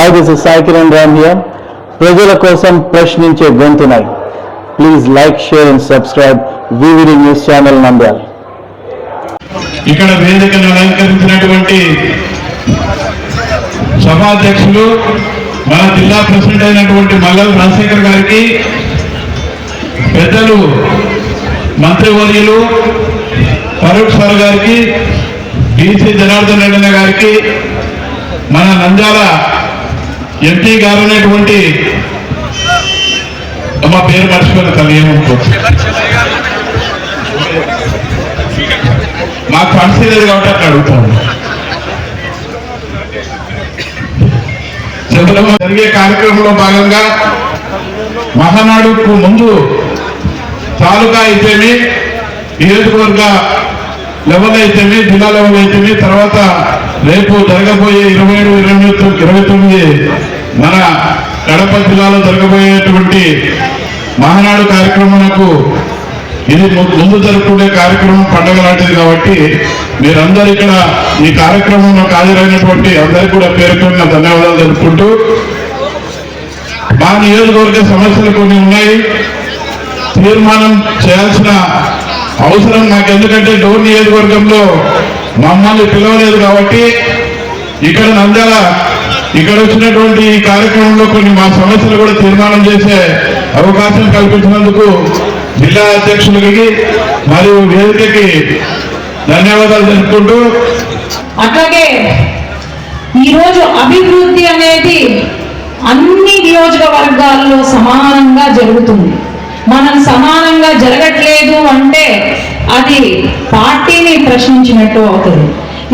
Hi, this is Sai Kiran Ram here. ప్రజల కోసం ప్రశ్నించే గొంతునై. Please like, share and subscribe VVD News Channel Nandyal. ఇక్కడ వేదికను అలంకరించినటువంటి సభాధ్యక్షులు మన జిల్లా ప్రెసిడెంట్ అయినటువంటి మల్లెల రాజశేఖర్ గారికి, పెద్దలు మంత్రివర్యులు ఫరూక్ సార్ గారికి, బీసీ జనార్దన్ రెడ్డి గారికి, మన నంద్యాల ఎంపీ గారు అనేటువంటి మా పేరు మర్చిపోయిన తల్లి ఏమనుకోవచ్చు, మాకు ఫండ్స్ లేదు కాబట్టి అట్లా అడుగుతాను. జరిగే కార్యక్రమంలో భాగంగా మహానాడుకు ముందు తాలూకా అయితేమి, నియోజకవర్గ లెవెల్ అయితేమి, జిల్లా లెవెల్ అయితేమి, తర్వాత రేపు జరగబోయే 27, 29 మన కడప జిల్లాలో జరగబోయేటువంటి మహానాడు కార్యక్రమాలకు ఇది ముందు జరుపుకునే కార్యక్రమం, పండుగ లాంటిది. కాబట్టి మీరందరూ ఇక్కడ ఈ కార్యక్రమంలో హాజరైనటువంటి అందరికీ కూడా పేరుకున్న ధన్యవాదాలు తెలుపుకుంటూ, మా నియోజకవర్గ సమస్యలు కొన్ని ఉన్నాయి, తీర్మానం చేయాల్సిన అవసరం నాకు. ఎందుకంటే డోర్ నియోజకవర్గంలో మమ్మల్ని పిలవలేదు కాబట్టి ఇక్కడ నంద్యాల ఇక్కడ వచ్చినటువంటి ఈ కార్యక్రమంలో కొన్ని మా సమస్యలు కూడా తీర్మానం చేసే అవకాశం కల్పించినందుకు జిల్లా అధ్యక్షులకి మరియు వేదికకి ధన్యవాదాలు తెలుపుకుంటూ, అట్లాగే ఈరోజు అభివృద్ధి అనేది అన్ని నియోజకవర్గాల్లో సమానంగా జరుగుతుంది. మనం సమానంగా జరగట్లేదు అంటే అది పార్టీని ప్రశ్నించినట్టు అవుతుంది.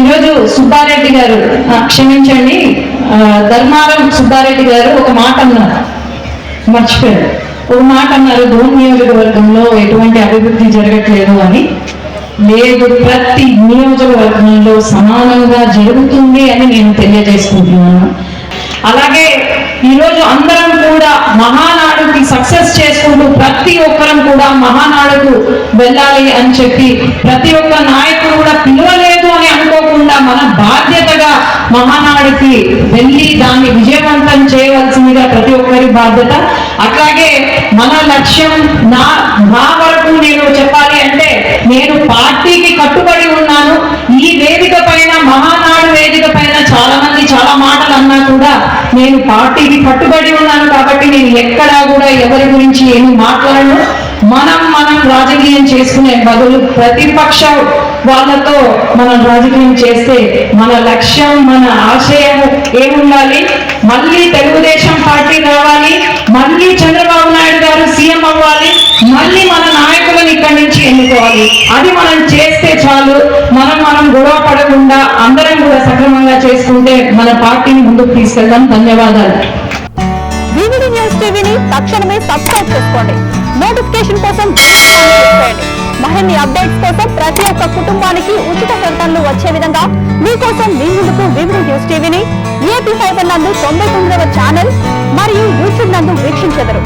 ఈరోజు సుబ్బారెడ్డి గారు, క్షమించండి, ధర్మారం సుబ్బారెడ్డి గారు ఒక మాట అన్నారు, మర్చిపోయారు. ఒక మాట అన్నారు, డోన్ నియోజకవర్గంలో ఎటువంటి అభివృద్ధి జరగట్లేదు అని. లేదు, ప్రతి నియోజకవర్గంలో సమానంగా జరుగుతుంది అని నేను తెలియజేసుకుంటున్నాను. అలాగే ఈరోజు అందరం కూడా మహానాడుకి సక్సెస్ చేసుకుంటూ ప్రతి ఒక్కరం కూడా మహానాడుకు వెళ్ళాలి అని చెప్పి, ప్రతి ఒక్క నాయకుడు కూడా పిలవలేదు అని అనుకోకుండా మన బాధ్యతగా మహానాడుకి వెళ్ళి దాన్ని విజయవంతం చేయవలసిందిగా ప్రతి ఒక్కరి బాధ్యత. అట్లాగే మన లక్ష్యం, నా వరకు నేను చెప్పాలి అంటే నేను పార్టీకి కట్టుబడి ఉన్నాను. ఈ వేదిక పైన, మహానాడు వేదిక పైన చాలా మంది చాలా మాటలు అన్నా కూడా నేను పార్టీకి కట్టుబడి ఉన్నాను. కాబట్టి నేను ఎక్కడా కూడా ఎవరి గురించి ఏమి మాట్లాడను. మనం రాజకీయం చేసుకునే బదులు ప్రతిపక్ష వాళ్ళతో మనం రాజకీయం చేస్తే మన లక్ష్యం, మన ఆశయం ఏముండాలి? మళ్ళీ తెలుగుదేశం పార్టీ రావాలి, మళ్ళీ చంద్రబాబు నాయుడు గారు సీఎం అవ్వాలి, మళ్ళీ మన నాయకులను ఇక్కడి నుంచి ఎన్నుకోవాలి. అది మనం చేస్తే చాలు. మనం గొడవ పడకుండా అందరం కూడా సక్రమంగా చేసుకుంటే మన పార్టీని ముందుకు తీసుకెళ్దాం. ధన్యవాదాలు. VVD న్యూస్ టీవీని తక్షణమే సబ్స్క్రైబ్ చేసుకోండి. నోటిఫికేషన్ కోసం మరిన్ని అప్డేట్స్ కోసం ప్రతి ఒక్క కుటుంబానికి ఉచిత ప్రకటనలు వచ్చే విధంగా మీకోసం మీ ముందుకు VVD న్యూస్ టీవీని AP5 నందు 99వ ఛానల్ మరియు యూట్యూబ్ నందు వీక్షించెదరు.